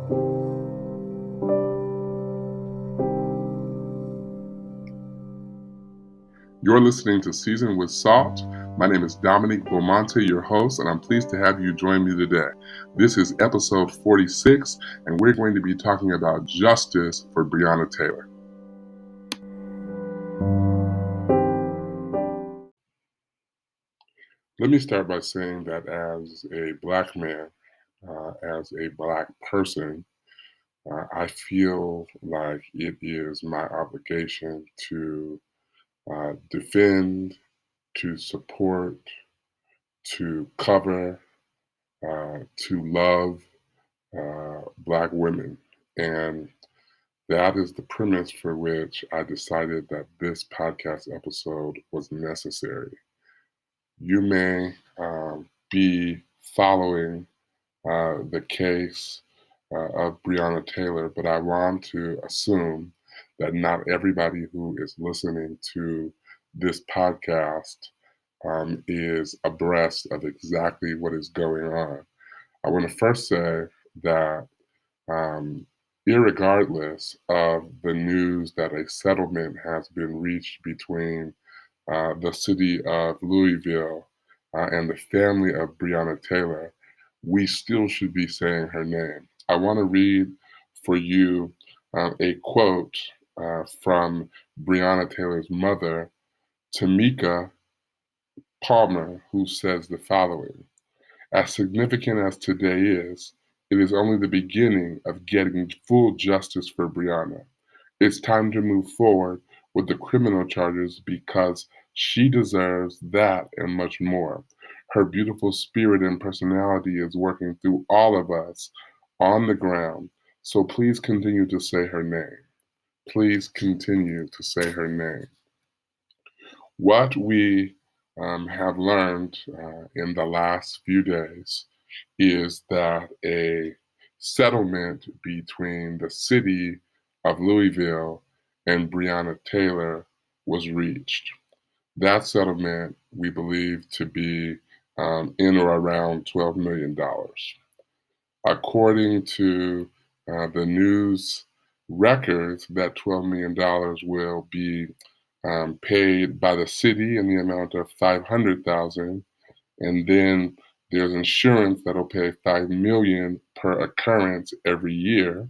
You're listening to Seasoned with Salt. My name is Dominique Beaumonte, your host, and I'm pleased to have you join me today. This is episode 46, and we're going to be talking about justice for Breonna Taylor. Let me start by saying that as a Black man, as a Black person, I feel like it is my obligation to defend, to support, to cover, to love Black women. And that is the premise for which I decided that this podcast episode was necessary. You may be following the case of Breonna Taylor, but I want to assume that not everybody who is listening to this podcast is abreast of exactly what is going on. I want to first say that irregardless of the news that a settlement has been reached between the City of Louisville and the family of Breonna Taylor, we still should be saying her name. I want to read for you a quote from Breonna Taylor's mother, Tamika Palmer, who says the following: "As significant as today is, it is only the beginning of getting full justice for Breonna. It's time to move forward with the criminal charges because she deserves that and much more. Her beautiful spirit and personality is working through all of us on the ground. So please continue to say her name. Please continue to say her name." What we have learned in the last few days is that a settlement between the City of Louisville and Breonna Taylor was reached. That settlement we believe to be in or around $12 million. According to the news records, that $12 million will be paid by the city in the amount of $500,000, and then there's insurance that'll pay $5 million per occurrence every year.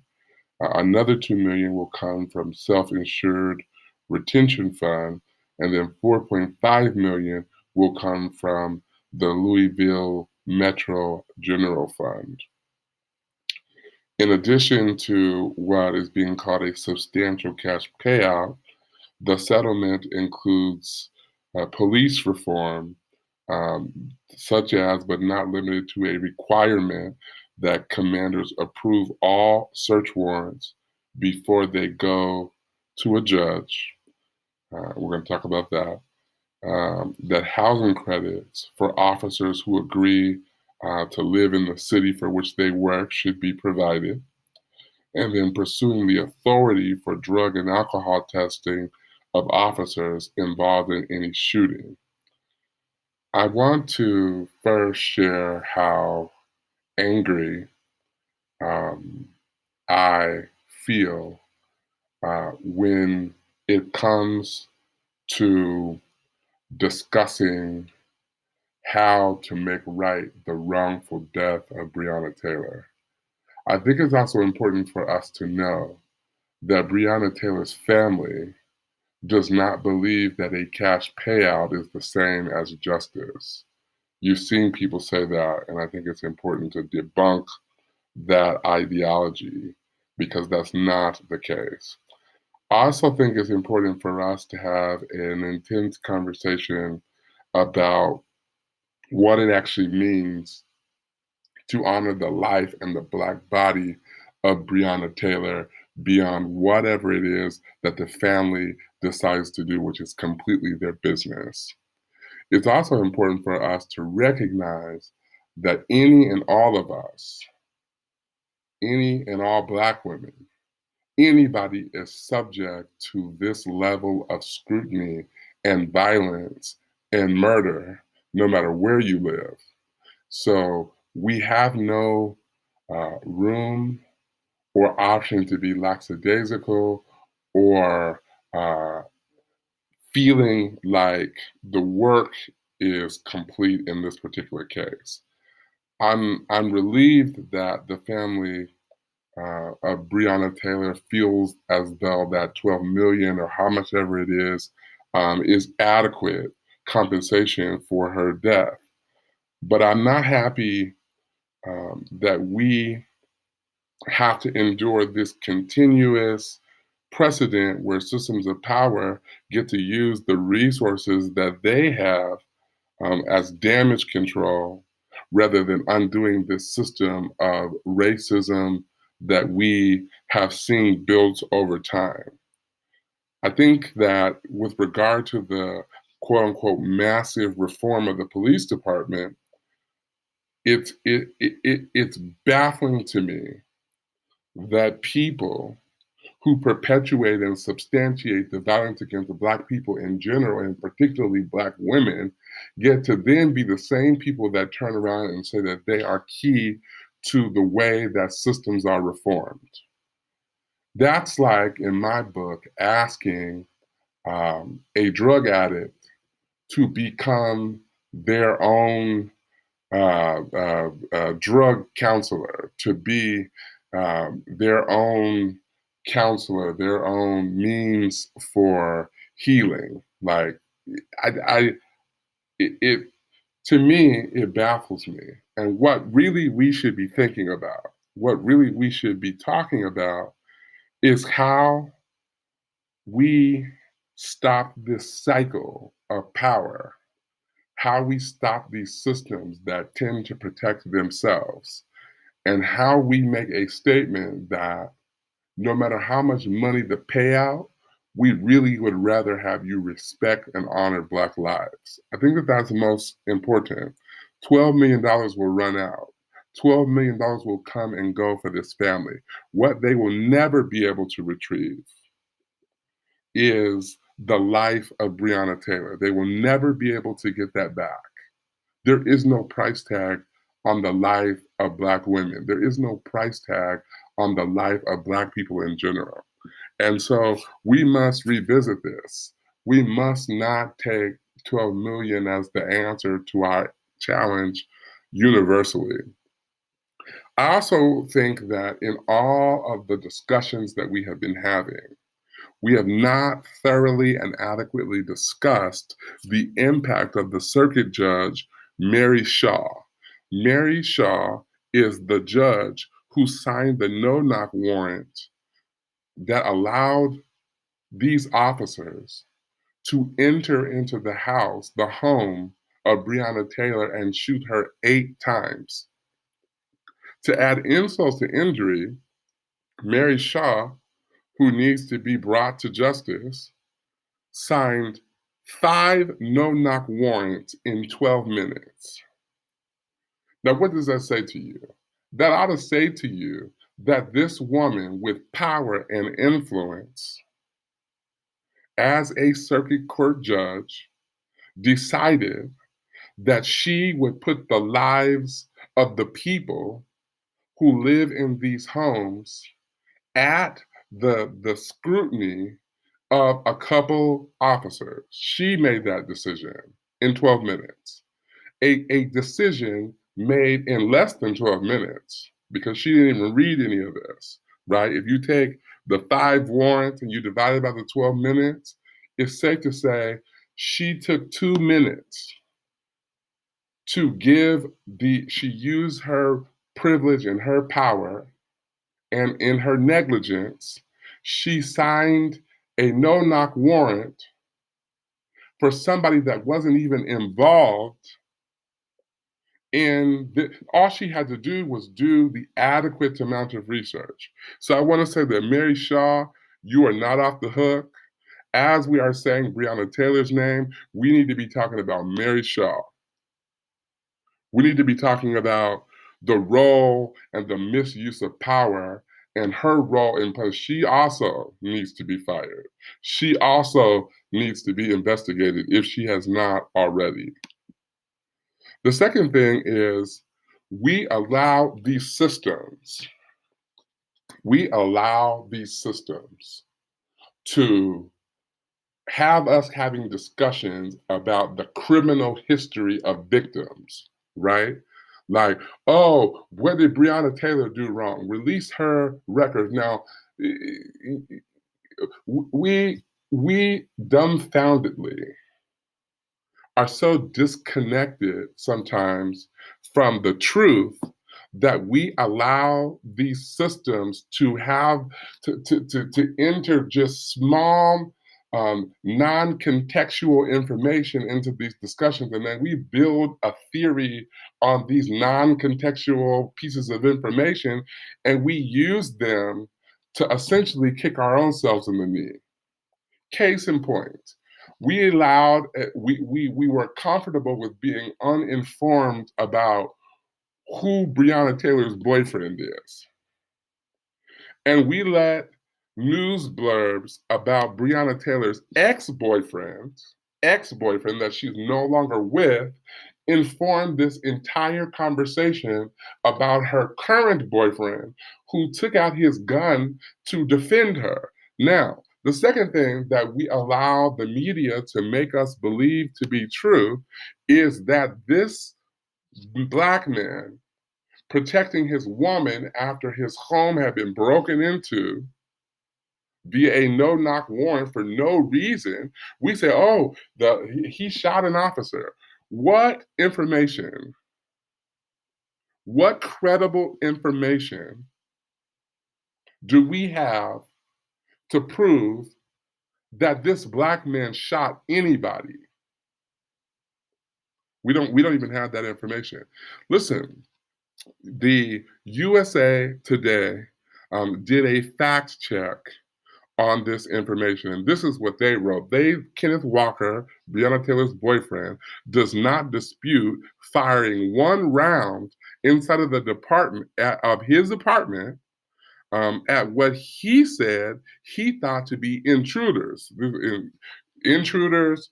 Another $2 million will come from self-insured retention fund, and then $4.5 million will come from the Louisville Metro General Fund. In addition to what is being called a substantial cash payout, the settlement includes police reform, such as, but not limited to, a requirement that commanders approve all search warrants before they go to a judge. We're going to talk about that. That housing credits for officers who agree to live in the city for which they work should be provided. And then pursuing the authority for drug and alcohol testing of officers involved in any shooting. I want to first share how angry I feel when it comes to discussing how to make right the wrongful death of Breonna Taylor. I think it's also important for us to know that Breonna Taylor's family does not believe that a cash payout is the same as justice. You've seen people say that, and I think it's important to debunk that ideology because that's not the case. I also think it's important for us to have an intense conversation about what it actually means to honor the life and the Black body of Breonna Taylor beyond whatever it is that the family decides to do, which is completely their business. It's also important for us to recognize that any and all of us, any and all Black women, anybody is subject to this level of scrutiny and violence and murder, no matter where you live. So we have no room or option to be lackadaisical or uh, feeling like the work is complete in this particular case. I'm relieved that the family of Breonna Taylor feels as though that 12 million or how much ever it is adequate compensation for her death. But I'm not happy that we have to endure this continuous precedent where systems of power get to use the resources that they have as damage control rather than undoing this system of racism that we have seen built over time. I think that with regard to the quote unquote massive reform of the police department, it's baffling to me that people who perpetuate and substantiate the violence against the Black people in general, and particularly Black women, get to then be the same people that turn around and say that they are key to the way that systems are reformed. That's like, in my book, asking a drug addict to become their own drug counselor, to be their own counselor, their own means for healing. Like, I it to me, it baffles me. And what really we should be thinking about, what really we should be talking about, is how we stop this cycle of power, how we stop these systems that tend to protect themselves, and how we make a statement that no matter how much money the payout, we really would rather have you respect and honor Black lives. I think that that's most important. $12 million will run out. $12 million will come and go for this family. What they will never be able to retrieve is the life of Breonna Taylor. They will never be able to get that back. There is no price tag on the life of Black women. There is no price tag on the life of Black people in general. And so we must revisit this. We must not take 12 million as the answer to our challenge universally. I also think that in all of the discussions that we have been having, we have not thoroughly and adequately discussed the impact of the circuit judge, Mary Shaw. Mary Shaw is the judge who signed the no-knock warrant that allowed these officers to enter into the house, the home of Breonna Taylor, and shoot her 8 times. To add insult to injury, Mary Shaw, who needs to be brought to justice, signed 5 no-knock warrants in 12 minutes. Now, what does that say to you? That ought to say to you that this woman with power and influence as a circuit court judge decided that she would put the lives of the people who live in these homes at the scrutiny of a couple officers. She made that decision in 12 minutes. A decision made in less than 12 minutes because she didn't even read any of this, right? If you take the 5 warrants and you divide it by the 12 minutes, it's safe to say she took 2 minutes to she used her privilege and her power, and in her negligence, she signed a no-knock warrant for somebody that wasn't even involved all she had to do was do the adequate amount of research. So I want to say that Mary Shaw, you are not off the hook. As we are saying Breonna Taylor's name, we need to be talking about Mary Shaw. We need to be talking about the role and the misuse of power and her role in place. She also needs to be fired. She also needs to be investigated if she has not already. The second thing is we allow these systems We allow these systems to have us having discussions about the criminal history of victims, right? Like, oh, what did Breonna Taylor do wrong? Release her records. Now, we dumbfoundedly are so disconnected sometimes from the truth that we allow these systems to have to enter just small non-contextual information into these discussions, and then we build a theory on these non-contextual pieces of information, and we use them to essentially kick our own selves in the knee. Case in point, we were comfortable with being uninformed about who Breonna Taylor's boyfriend is. And we let news blurbs about Breonna Taylor's ex-boyfriend that she's no longer with, inform this entire conversation about her current boyfriend who took out his gun to defend her. Now, the second thing that we allow the media to make us believe to be true is that this Black man protecting his woman after his home had been broken into via a no-knock warrant for no reason, we say, oh, he shot an officer. What information, what credible information do we have to prove that this Black man shot anybody? We don't even have that information. Listen, the USA Today did a fact check on this information, and this is what they wrote. Kenneth Walker, Breonna Taylor's boyfriend, does not dispute firing one round inside of the of his apartment at what he said he thought to be intruders. Intruders,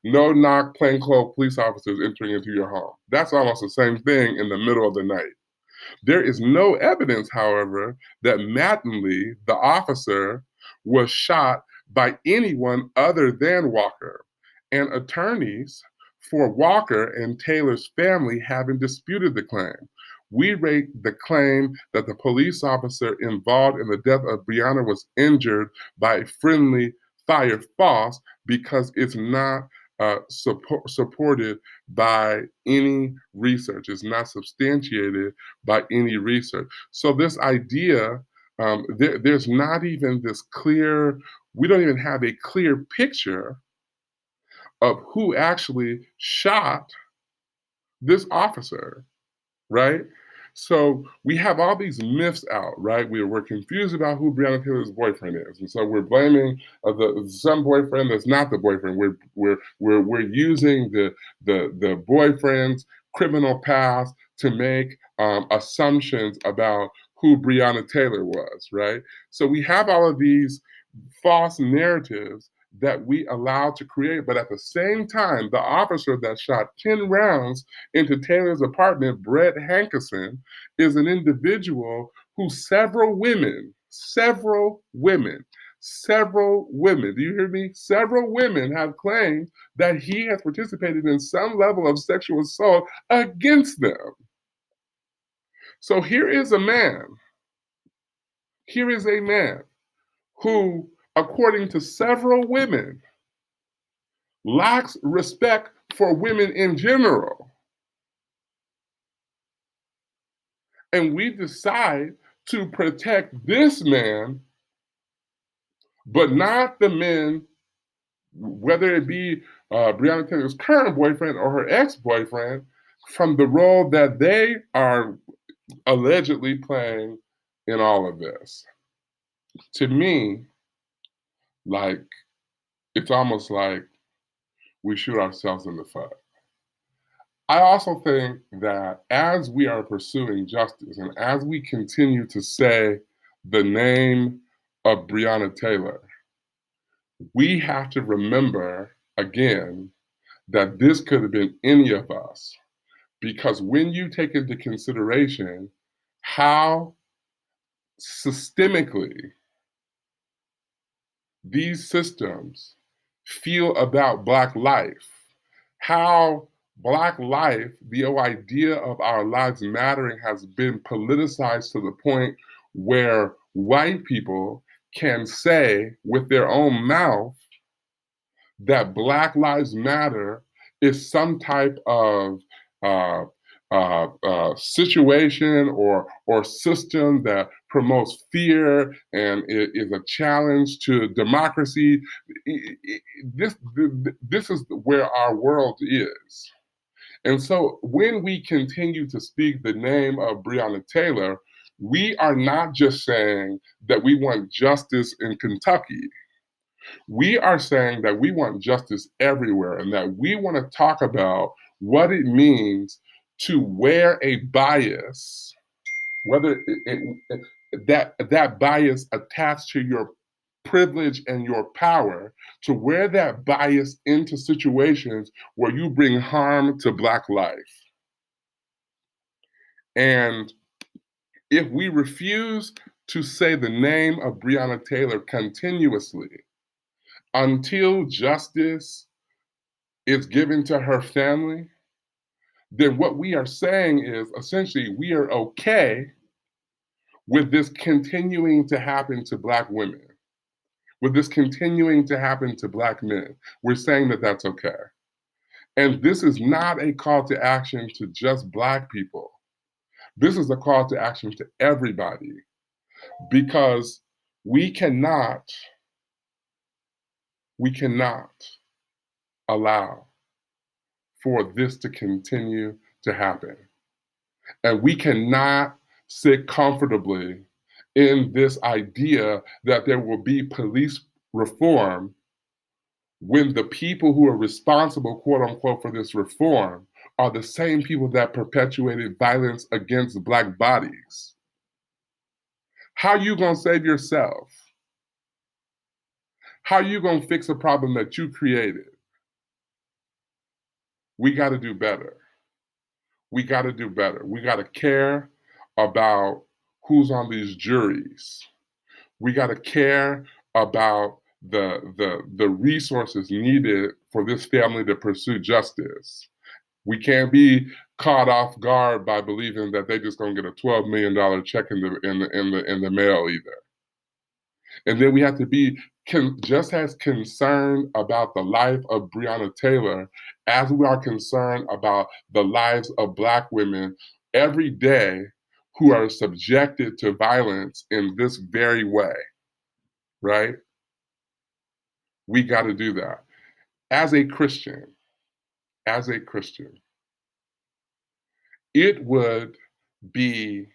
no-knock, plainclothes police officers entering into your home. That's almost the same thing in the middle of the night. There is no evidence, however, that Mattingly, the officer, was shot by anyone other than Walker. And attorneys for Walker and Taylor's family haven't disputed the claim. We rate the claim that the police officer involved in the death of Breonna was injured by friendly fire false because it's not supported by any research. It's not substantiated by any research. So this idea, there's not even this clear, we don't even have a clear picture of who actually shot this officer, right? So we have all these myths out, right? We're confused about who Breonna Taylor's boyfriend is, and so we're blaming some boyfriend that's not the boyfriend. We're using the boyfriend's criminal past to make assumptions about who Breonna Taylor was, right? So we have all of these false narratives that we allow to create, but at the same time, the officer that shot 10 rounds into Taylor's apartment, Brett Hankerson, is an individual who several women, do you hear me? Several women have claimed that he has participated in some level of sexual assault against them. So here is a man who, according to several women, lacks respect for women in general. And we decide to protect this man, but not the men, whether it be Breonna Taylor's current boyfriend or her ex-boyfriend, from the role that they are allegedly playing in all of this. To me, like, it's almost like we shoot ourselves in the foot. I also think that as we are pursuing justice and as we continue to say the name of Breonna Taylor, we have to remember again that this could have been any of us. Because when you take into consideration how systemically these systems feel about Black life, how Black life, the idea of our lives mattering, has been politicized to the point where white people can say with their own mouth that Black Lives Matter is some type of uh, situation or system that promotes fear and is a challenge to democracy. This is where our world is. And so when we continue to speak the name of Breonna Taylor, we are not just saying that we want justice in Kentucky. We are saying that we want justice everywhere and that we want to talk about what it means to wear a bias, whether that bias attached to your privilege and your power, to wear that bias into situations where you bring harm to Black life. And if we refuse to say the name of Breonna Taylor continuously until justice is given to her family, then what we are saying is essentially we are okay with this continuing to happen to Black women, with this continuing to happen to Black men. We're saying that that's okay. And this is not a call to action to just Black people. This is a call to action to everybody, because we cannot allow for this to continue to happen. And we cannot sit comfortably in this idea that there will be police reform when the people who are responsible, quote unquote, for this reform are the same people that perpetuated violence against Black bodies. How are you gonna save yourself? How are you gonna fix a problem that you created? We gotta do better. We gotta do better. We gotta care about who's on these juries. We got to care about the resources needed for this family to pursue justice. We can't be caught off guard by believing that they're just gonna get a $12 million check in the mail either. And then we have to be just as concerned about the life of Breonna Taylor as we are concerned about the lives of Black women every day who are subjected to violence in this very way, right? We got to do that. As a Christian, it would be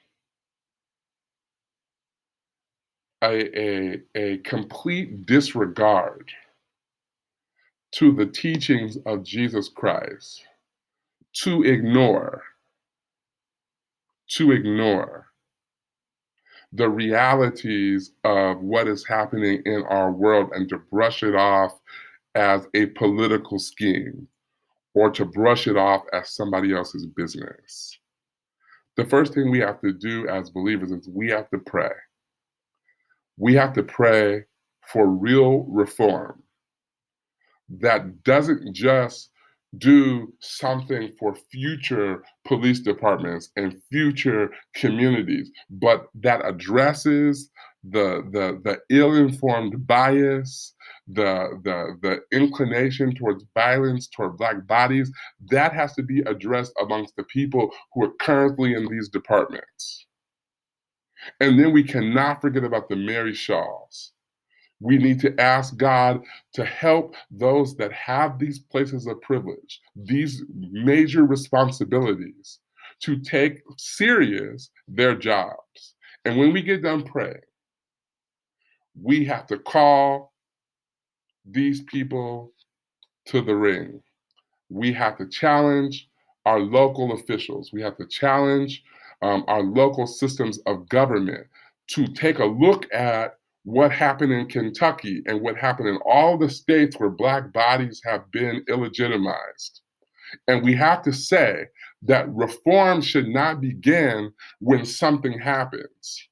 a complete disregard to the teachings of Jesus Christ to ignore the realities of what is happening in our world and to brush it off as a political scheme or to brush it off as somebody else's business. The first thing we have to do as believers is we have to pray. We have to pray for real reform that doesn't just do something for future police departments and future communities, but that addresses the ill-informed bias, the inclination towards violence toward Black bodies. That has to be addressed amongst the people who are currently in these departments. And then we cannot forget about the Mary Shaws. We need to ask God to help those that have these places of privilege, these major responsibilities, to take serious their jobs. And when we get done praying, we have to call these people to the ring. We have to challenge our local officials. We have to challenge our local systems of government to take a look at what happened in Kentucky and what happened in all the states where Black bodies have been illegitimized. And we have to say that reform should not begin when something happens.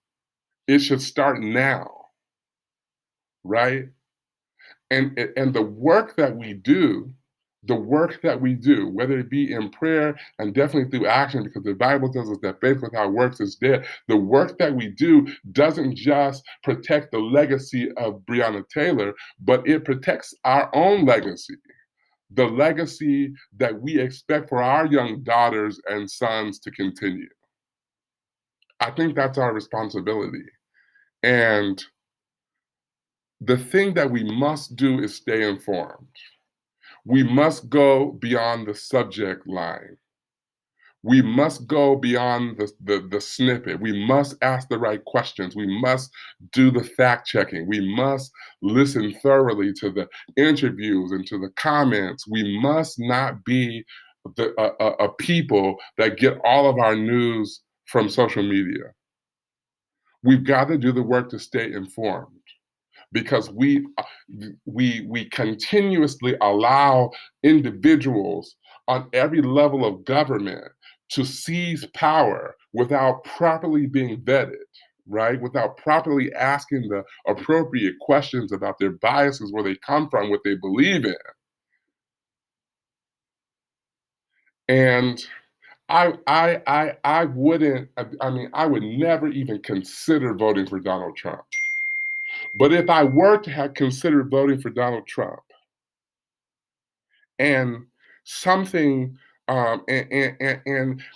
It should start now, right? And the work that we do, whether it be in prayer and definitely through action, because the Bible tells us that faith without works is dead. The work that we do doesn't just protect the legacy of Breonna Taylor, but it protects our own legacy, the legacy that we expect for our young daughters and sons to continue. I think that's our responsibility. And the thing that we must do is stay informed. We must go beyond the subject line. We must go beyond the snippet. We must ask the right questions. We must do the fact checking. We must listen thoroughly to the interviews and to the comments. We must not be a people that get all of our news from social media. We've got to do the work to stay informed, because we continuously allow individuals on every level of government to seize power without properly being vetted, right? Without properly asking the appropriate questions about their biases, where they come from, what they believe in. And I wouldn't, I mean, I would never even consider voting for Donald Trump. But if I were to have considered voting for Donald Trump, and something and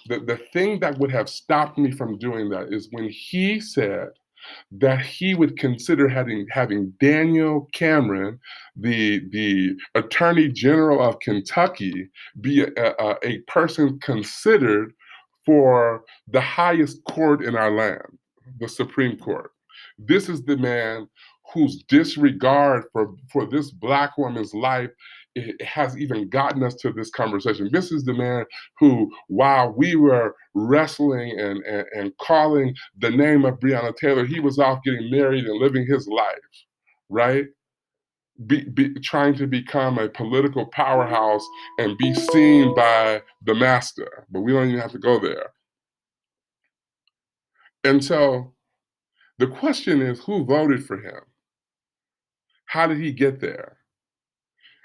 the thing that would have stopped me from doing that is when he said that he would consider having Daniel Cameron, the Attorney General of Kentucky, be a person considered for the highest court in our land, the Supreme Court. This is the man whose disregard for this Black woman's life has even gotten us to this conversation. This is the man who, while we were wrestling and calling the name of Breonna Taylor, he was off getting married and living his life, right? Trying to become a political powerhouse and be seen by the master. But we don't even have to go there. And so the question is, who voted for him? How did he get there?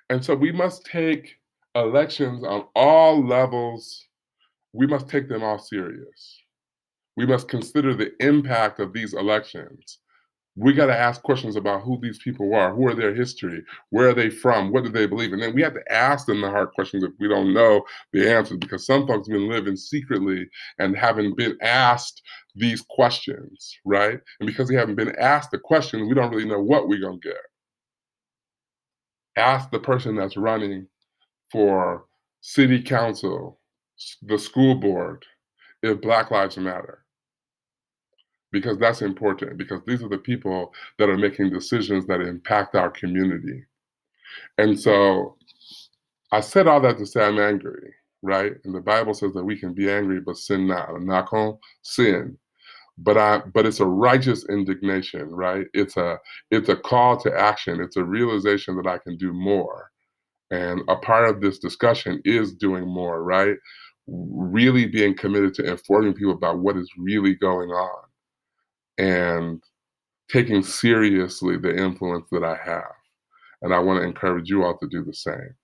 And so we must take elections on all levels, we must take them all serious. We must consider the impact of these elections. We got to ask questions about who these people are, who are their history, where are they from, what do they believe, and then we have to ask them the hard questions if we don't know the answers, because some folks have been living secretly and haven't been asked these questions, right? And because they haven't been asked the questions, we don't really know what we're gonna get. Ask the person that's running for city council, the school board, if Black Lives Matter, because that's important, because these are the people that are making decisions that impact our community. And so I said all that to say I'm angry, right? And the Bible says that we can be angry but sin not. I'm not gonna sin. But it's a righteous indignation, right? It's a call to action. It's a realization that I can do more. And a part of this discussion is doing more, right? Really being committed to informing people about what is really going on and taking seriously the influence that I have. And I want to encourage you all to do the same.